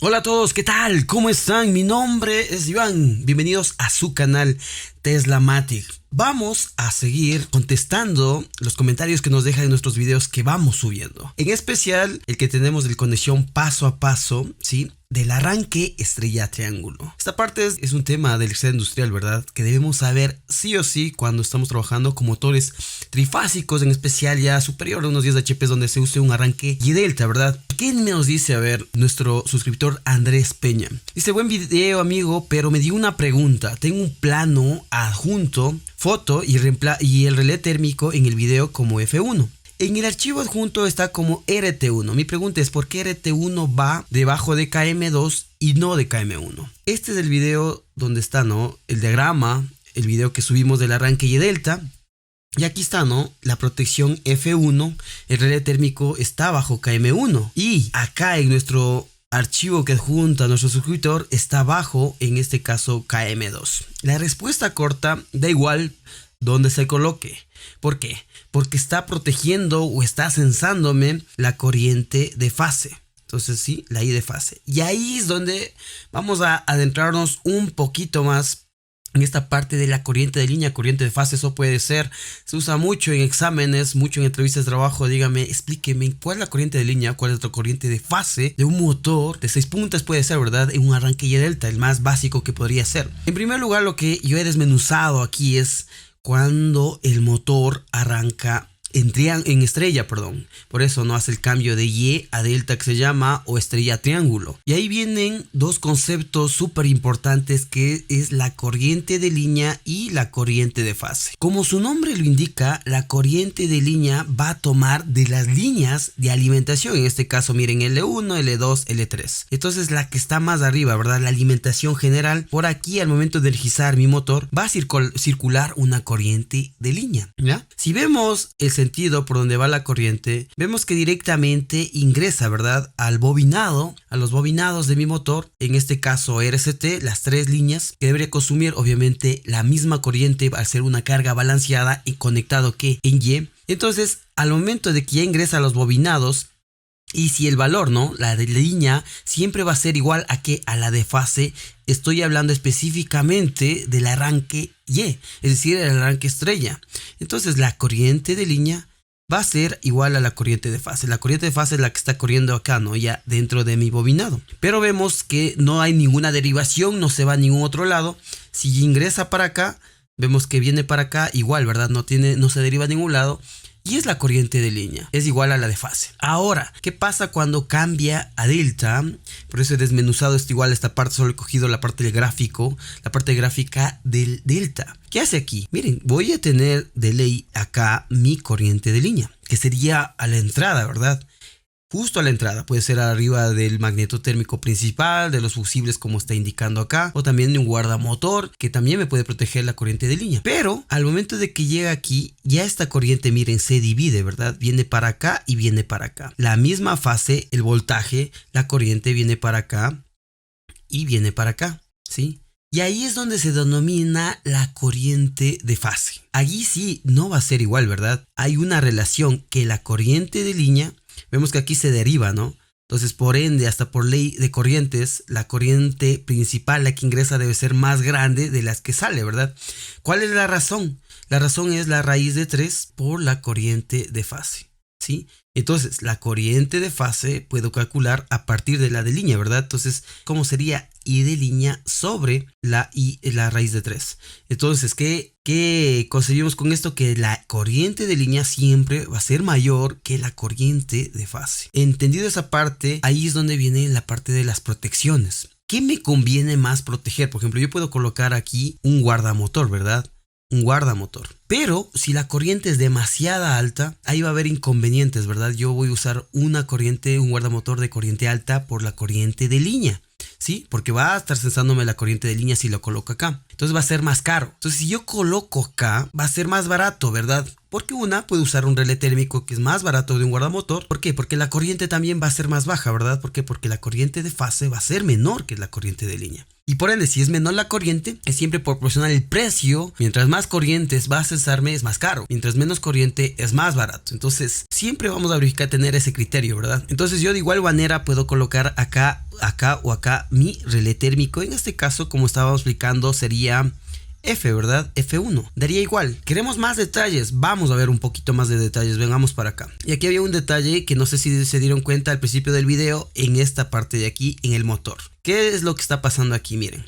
Hola a todos, ¿qué tal? ¿Cómo están? Mi nombre es Iván. Bienvenidos a su canal Teslamatic. Vamos a seguir contestando los comentarios que nos dejan en nuestros videos que vamos subiendo. En especial el que tenemos de conexión paso a paso, ¿sí? Del arranque estrella triángulo. Esta parte es un tema de electricidad industrial, ¿verdad? Que debemos saber sí o sí cuando estamos trabajando con motores trifásicos, en especial ya superior a unos 10 HP donde se use un arranque y delta, ¿verdad? ¿Qué nos dice? A ver, nuestro suscriptor Andrés Peña. Dice, buen video amigo, pero me dio una pregunta. Tengo un plano adjunto, foto y el relé térmico en el video como F1. En el archivo adjunto está como RT1. Mi pregunta es ¿por qué RT1 va debajo de KM2 y no de KM1? Este es el video donde está, ¿no? El diagrama, el video que subimos del arranque y delta. Y aquí está, ¿no? La protección F1, el relé térmico está bajo KM1. Y acá en nuestro archivo que adjunta a nuestro suscriptor está bajo, en este caso, KM2. La respuesta corta da igual donde se coloque. ¿Por qué? Porque está protegiendo o está censándome la corriente de fase. Entonces sí, la I de fase. Y ahí es donde vamos a adentrarnos un poquito más en esta parte de la corriente de línea, corriente de fase. Eso puede ser, se usa mucho en exámenes, mucho en entrevistas de trabajo. Dígame, explíqueme cuál es la corriente de línea, cuál es la corriente de fase de un motor de 6 puntas, puede ser, ¿verdad? En un arranque y delta, el más básico que podría ser. En primer lugar, lo que yo he desmenuzado aquí es cuando el motor arranca en estrella, perdón. Por eso no hace el cambio de Y a delta que se llama o estrella triángulo. Y ahí vienen dos conceptos súper importantes que es la corriente de línea y la corriente de fase. Como su nombre lo indica, la corriente de línea va a tomar de las líneas de alimentación. En este caso, miren, L1, L2, L3. Entonces la que está más arriba, ¿verdad? La alimentación general. Por aquí al momento de energizar mi motor va a circular una corriente de línea, ¿ya? Si vemos el sentido por donde va la corriente, vemos que directamente ingresa, ¿verdad? A los bobinados de mi motor, en este caso RCT, las tres líneas que debería consumir obviamente la misma corriente al ser una carga balanceada y conectado que en Y. Entonces, al momento de que ya ingresa a los bobinados, y si el valor, ¿no? La de línea siempre va a ser igual a la de fase. Estoy hablando específicamente del arranque Y, es decir, el arranque estrella. Entonces la corriente de línea va a ser igual a la corriente de fase. La corriente de fase es la que está corriendo acá, ¿no? Ya dentro de mi bobinado. Pero vemos que no hay ninguna derivación, no se va a ningún otro lado. Si ingresa para acá, vemos que viene para acá igual, ¿verdad? No se deriva a ningún lado. Y es la corriente de línea, es igual a la de fase. Ahora, ¿qué pasa cuando cambia a delta? Por eso he desmenuzado esto igual, esta parte solo he cogido la parte del gráfico, la parte gráfica del delta. ¿Qué hace aquí? Miren, voy a tener de ley acá mi corriente de línea, que sería a la entrada, ¿verdad? Justo a la entrada, puede ser arriba del magneto térmico principal, de los fusibles como está indicando acá, o también de un guardamotor que también me puede proteger la corriente de línea. Pero al momento de que llega aquí, ya esta corriente, miren, se divide, ¿verdad? Viene para acá y viene para acá. La misma fase, el voltaje, la corriente viene para acá y viene para acá, ¿sí? Y ahí es donde se denomina la corriente de fase. Allí sí no va a ser igual, ¿verdad? Hay una relación que la corriente de línea, vemos que aquí se deriva, ¿no? Entonces, por ende, hasta por ley de corrientes, la corriente principal, la que ingresa, debe ser más grande de las que sale, ¿verdad? ¿Cuál es la razón? La razón es la raíz de 3 por la corriente de fase, ¿sí? Entonces, la corriente de fase puedo calcular a partir de la de línea, ¿verdad? Entonces, ¿cómo sería I de línea sobre la raíz de 3? Entonces, ¿qué conseguimos con esto? Que la corriente de línea siempre va a ser mayor que la corriente de fase. Entendido esa parte, ahí es donde viene la parte de las protecciones. ¿Qué me conviene más proteger? Por ejemplo, yo puedo colocar aquí un guardamotor, ¿verdad? Un guardamotor. Pero si la corriente es demasiado alta, ahí va a haber inconvenientes, ¿verdad? Yo voy a usar un guardamotor de corriente alta por la corriente de línea, ¿sí? Porque va a estar censándome la corriente de línea si lo coloco acá. Entonces va a ser más caro. Entonces si yo coloco acá, va a ser más barato, ¿verdad? Porque una puede usar un relé térmico que es más barato de un guardamotor. ¿Por qué? Porque la corriente también va a ser más baja, ¿verdad? ¿Por qué? Porque la corriente de fase va a ser menor que la corriente de línea. Y por ende, si es menor la corriente, es siempre proporcional el precio. Mientras más corrientes vas a usarme, es más caro. Mientras menos corriente, es más barato. Entonces, siempre vamos a verificar tener ese criterio, ¿verdad? Entonces, yo de igual manera puedo colocar acá o acá mi relé térmico. En este caso, como estábamos explicando, sería F, ¿verdad? F1. Daría igual. Queremos más detalles. Vamos a ver un poquito más de detalles. Vengamos para acá. Y aquí había un detalle que no sé si se dieron cuenta al principio del video, en esta parte de aquí, en el motor. ¿Qué es lo que está pasando aquí? Miren.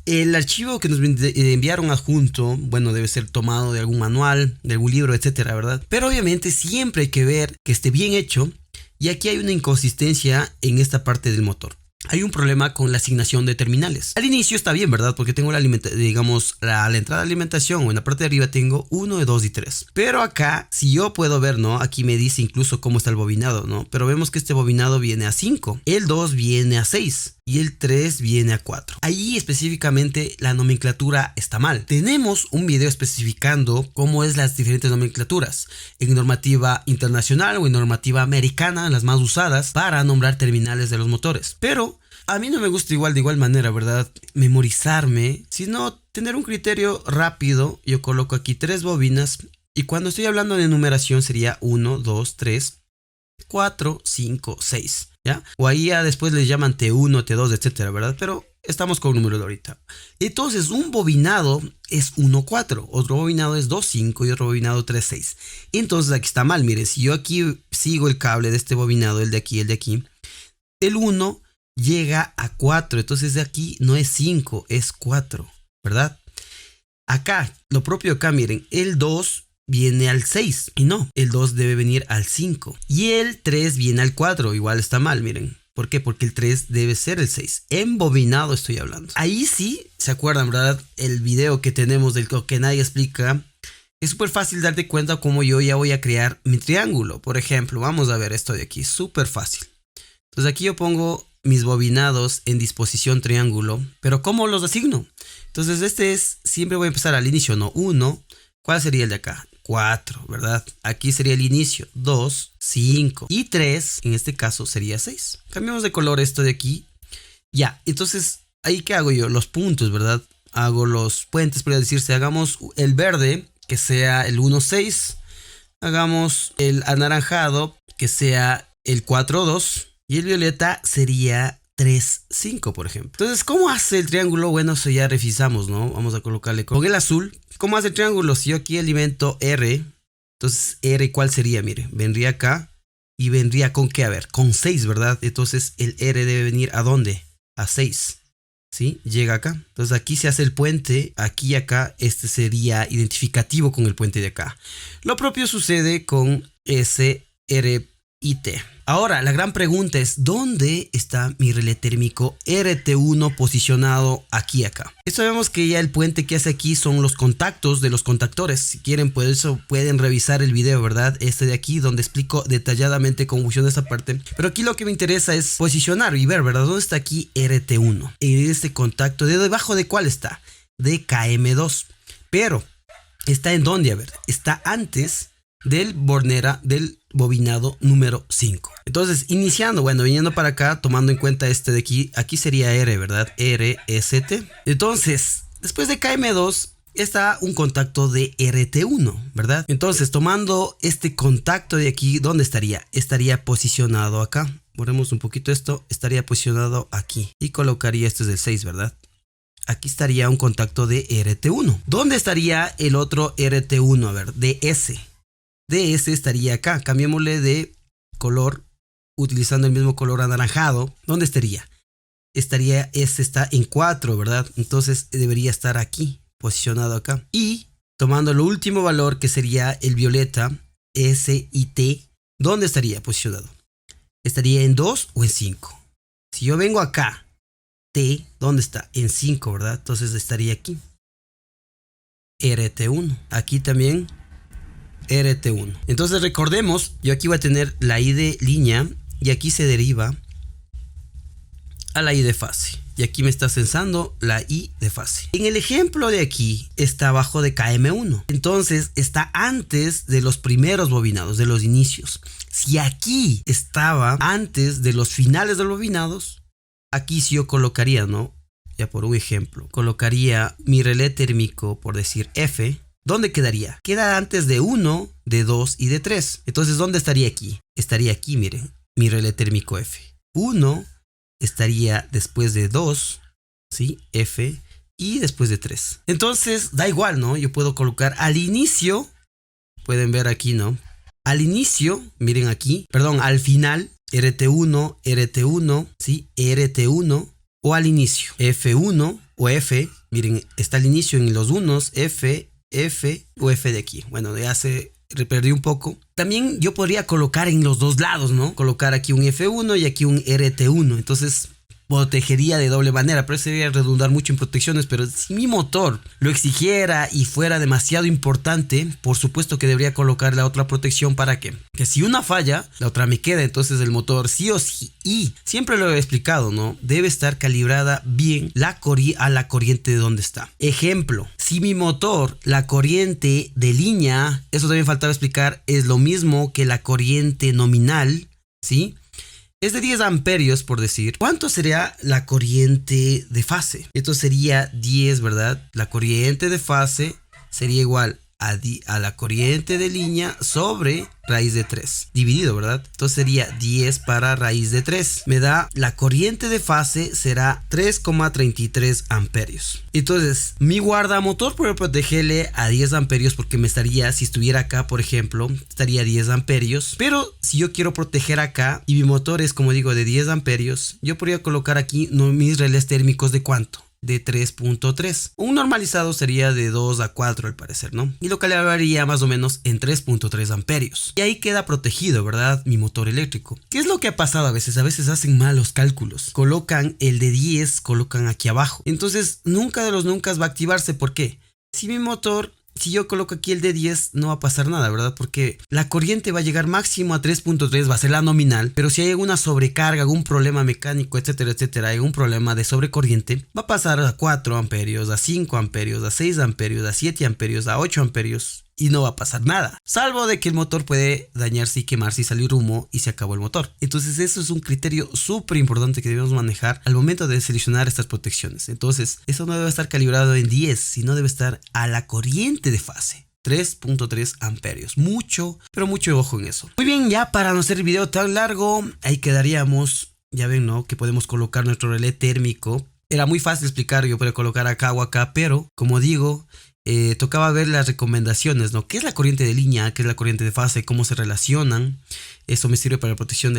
El archivo que nos enviaron adjunto, bueno, debe ser tomado de algún manual, de algún libro, etcétera, ¿verdad? Pero obviamente siempre hay que ver que esté bien hecho. Y aquí hay una inconsistencia en esta parte del motor. Hay un problema con la asignación de terminales. Al inicio está bien, ¿verdad? Porque tengo la entrada de alimentación o en la parte de arriba tengo 1, 2 y 3. Pero acá, si yo puedo ver, ¿no? Aquí me dice incluso cómo está el bobinado, ¿no? Pero vemos que este bobinado viene a 5. El 2 viene a 6. Y el 3 viene a 4. Ahí específicamente la nomenclatura está mal. Tenemos un video especificando cómo es las diferentes nomenclaturas en normativa internacional o en normativa americana, las más usadas para nombrar terminales de los motores. Pero a mí no me gusta de igual manera, ¿verdad? Memorizarme, sino tener un criterio rápido. Yo coloco aquí 3 bobinas y cuando estoy hablando de numeración sería 1, 2, 3, 4, 5, 6. ¿Ya? O ahí ya después les llaman T1, T2, etcétera, ¿verdad? Pero estamos con números de ahorita. Entonces, un bobinado es 1, 4, otro bobinado es 2, 5 y otro bobinado 3, 6. Entonces, aquí está mal. Miren, si yo aquí sigo el cable de este bobinado, el de aquí, el 1 llega a 4. Entonces, de aquí no es 5, es 4, ¿verdad? Acá, lo propio acá, miren, el 2 viene al 6 y no, el 2 debe venir al 5 y el 3 viene al 4, igual está mal, miren. ¿Por qué? Porque el 3 debe ser el 6. En bobinado estoy hablando. Ahí sí, ¿se acuerdan, verdad? El video que tenemos del que nadie explica. Es súper fácil darte cuenta cómo yo ya voy a crear mi triángulo. Por ejemplo, vamos a ver esto de aquí, súper fácil. Entonces aquí yo pongo mis bobinados en disposición triángulo, pero ¿cómo los asigno? Entonces siempre voy a empezar al inicio, no 1. ¿Cuál sería el de acá? 4, ¿verdad? Aquí sería el inicio, 2, 5 y 3, en este caso sería 6. Cambiamos de color esto de aquí. Ya, entonces, ¿ahí qué hago yo? Los puntos, ¿verdad? Hago los puentes, podría decirse, hagamos el verde, que sea el 1, 6. Hagamos el anaranjado, que sea el 4, 2. Y el violeta sería 3, 5, por ejemplo. Entonces, ¿cómo hace el triángulo? Bueno, eso ya revisamos, ¿no? Vamos a colocarle con el azul. ¿Cómo hace el triángulo? Si yo aquí alimento R, entonces R, ¿cuál sería? Mire, vendría acá y vendría con ¿qué? A ver, con 6, ¿verdad? Entonces el R debe venir ¿a dónde? A 6, ¿sí? Llega acá. Entonces aquí se hace el puente, aquí y acá, este sería identificativo con el puente de acá. Lo propio sucede con S, R y T. Ahora, la gran pregunta es, ¿dónde está mi relé térmico RT1 posicionado aquí acá? Sabemos que ya el puente que hace aquí son los contactos de los contactores. Si quieren, por eso pueden revisar el video, ¿verdad? Este de aquí, donde explico detalladamente cómo funciona esta parte. Pero aquí lo que me interesa es posicionar y ver, ¿verdad? ¿Dónde está aquí RT1? En este contacto, ¿de debajo de cuál está? De KM2. Pero, ¿está en dónde? A ver, está antes del bobinado número 5. Entonces, viniendo para acá, tomando en cuenta este de aquí sería R, ¿verdad? RST. Entonces, después de KM2 está un contacto de RT1, ¿verdad? Entonces, tomando este contacto de aquí, ¿dónde estaría? Estaría posicionado acá. Borremos un poquito esto, estaría posicionado aquí. Y colocaría, esto es del 6, ¿verdad? Aquí estaría un contacto de RT1. ¿Dónde estaría el otro RT1? A ver, DS. DS estaría acá. Cambiémosle de color utilizando el mismo color anaranjado. ¿Dónde estaría? Este está en 4, ¿verdad? Entonces debería estar aquí, posicionado acá. Y tomando el último valor que sería el violeta, S y T, ¿dónde estaría posicionado? ¿Estaría en 2 o en 5? Si yo vengo acá, T, ¿dónde está? En 5, ¿verdad? Entonces estaría aquí. RT1. Aquí también RT1. Entonces recordemos, yo aquí voy a tener la I de línea y aquí se deriva a la I de fase. y aquí me está censando la I de fase. En el ejemplo de aquí está abajo de KM1, entonces está antes de los primeros bobinados, de los inicios. Si aquí estaba antes de los finales de los bobinados, aquí sí yo colocaría, ¿no? Ya por un ejemplo, colocaría mi relé térmico, por decir F. ¿Dónde quedaría? Queda antes de 1, de 2 y de 3. Entonces, ¿dónde estaría aquí? Estaría aquí, miren, mi relé térmico F. 1 estaría después de 2, ¿sí? F, y después de 3. Entonces, da igual, ¿no? Yo puedo colocar al inicio, pueden ver aquí, ¿no? Al inicio, miren aquí, perdón, al final, RT1, RT1, ¿sí? RT1, o al inicio, F1 o F, miren, está al inicio en los unos, F o F de aquí. Bueno, ya se perdí un poco. También yo podría colocar en los dos lados, ¿no? Colocar aquí un F1 y aquí un RT1. Entonces protegería de doble manera, pero sería redundar mucho en protecciones. Pero si mi motor lo exigiera y fuera demasiado importante, por supuesto que debería colocar la otra protección para que si una falla, la otra me queda. Entonces el motor sí o sí, y siempre lo he explicado, ¿no? Debe estar calibrada bien a la corriente de donde está. Ejemplo, si mi motor, la corriente de línea, eso también faltaba explicar, es lo mismo que la corriente nominal, ¿sí? Es de 10 amperios, por decir. ¿Cuánto sería la corriente de fase? Esto sería 10, ¿verdad? La corriente de fase sería igual a la corriente de línea sobre raíz de 3. Dividido, ¿verdad? Entonces sería 10 para raíz de 3. Me da la corriente de fase será 3,33 amperios. Entonces, mi guardamotor puede protegerle a 10 amperios porque me estaría, si estuviera acá, por ejemplo, estaría 10 amperios. Pero si yo quiero proteger acá y mi motor es, como digo, de 10 amperios, yo podría colocar aquí mis relés térmicos de ¿cuánto? De 3.3. Un normalizado sería de 2 a 4 al parecer, ¿no? Y lo calibraría más o menos en 3.3 amperios. Y ahí queda protegido, ¿verdad? Mi motor eléctrico. ¿Qué es lo que ha pasado a veces? A veces hacen malos cálculos. Colocan el de 10, colocan aquí abajo. Entonces, nunca de los nunca va a activarse. ¿Por qué? Si mi motor... Si yo coloco aquí el de 10 no va a pasar nada, ¿verdad? Porque la corriente va a llegar máximo a 3.3, va a ser la nominal. Pero si hay alguna sobrecarga, algún problema mecánico, etcétera, etcétera, algún problema de sobrecorriente, va a pasar a 4 amperios, a 5 amperios, a 6 amperios, a 7 amperios, a 8 amperios. Y no va a pasar nada, salvo de que el motor puede dañarse y quemarse y salir humo y se acabó el motor. Entonces eso es un criterio súper importante que debemos manejar al momento de seleccionar estas protecciones. Entonces eso no debe estar calibrado en 10, sino debe estar a la corriente de fase. 3.3 amperios, mucho, pero mucho ojo en eso. Muy bien, ya para no hacer el video tan largo, ahí quedaríamos. Ya ven, ¿no? Que podemos colocar nuestro relé térmico. Era muy fácil explicar, yo puedo colocar acá o acá, pero como digo, tocaba ver las recomendaciones, ¿no? ¿Qué es la corriente de línea? ¿Qué es la corriente de fase? ¿Cómo se relacionan? Eso me sirve para la protección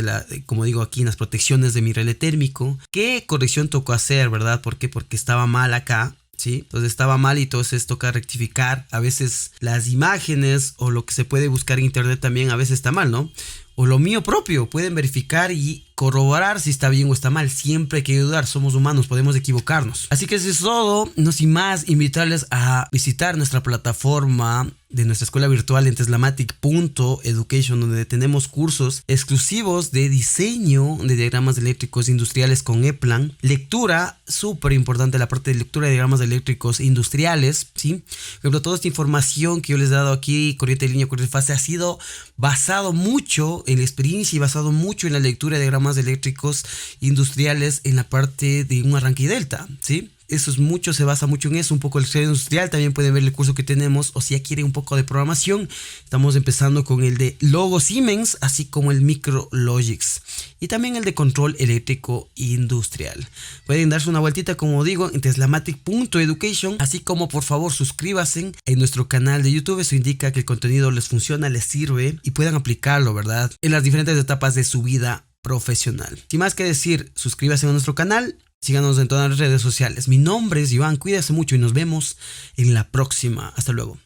como digo aquí, en las protecciones de mi relé térmico. ¿Qué corrección tocó hacer, verdad? ¿Por qué? Porque estaba mal acá, ¿sí? Entonces estaba mal y entonces toca rectificar. A veces las imágenes o lo que se puede buscar en internet también a veces está mal, ¿no? O lo mío propio, pueden verificar y corroborar si está bien o está mal. Siempre hay que dudar, somos humanos, podemos equivocarnos. Así que eso es todo, no sin más, invitarles a visitar nuestra plataforma de nuestra escuela virtual en teslamatic.education, donde tenemos cursos exclusivos de diseño de diagramas eléctricos industriales con E-Plan. Lectura, súper importante la parte de lectura de diagramas eléctricos industriales, ¿sí? Por ejemplo, toda esta información que yo les he dado aquí, corriente de línea, corriente de fase, ha sido basado mucho en la experiencia y basado mucho en la lectura de diagramas eléctricos industriales en la parte de un arranque y delta, ¿sí? Eso es mucho, se basa mucho en eso, un poco el diseño industrial. También pueden ver el curso que tenemos, o si ya quieren un poco de programación, estamos empezando con el de Logo Siemens, así como el Micrologix, y también el de control eléctrico industrial. Pueden darse una vueltita, como digo, en teslamatic.education, así como por favor suscríbanse en nuestro canal de YouTube. Eso indica que el contenido les funciona, les sirve y puedan aplicarlo, ¿verdad?, en las diferentes etapas de su vida profesional. Sin más que decir, suscríbanse a nuestro canal. Síganos en todas las redes sociales. Mi nombre es Iván, cuídese mucho y nos vemos en la próxima. Hasta luego.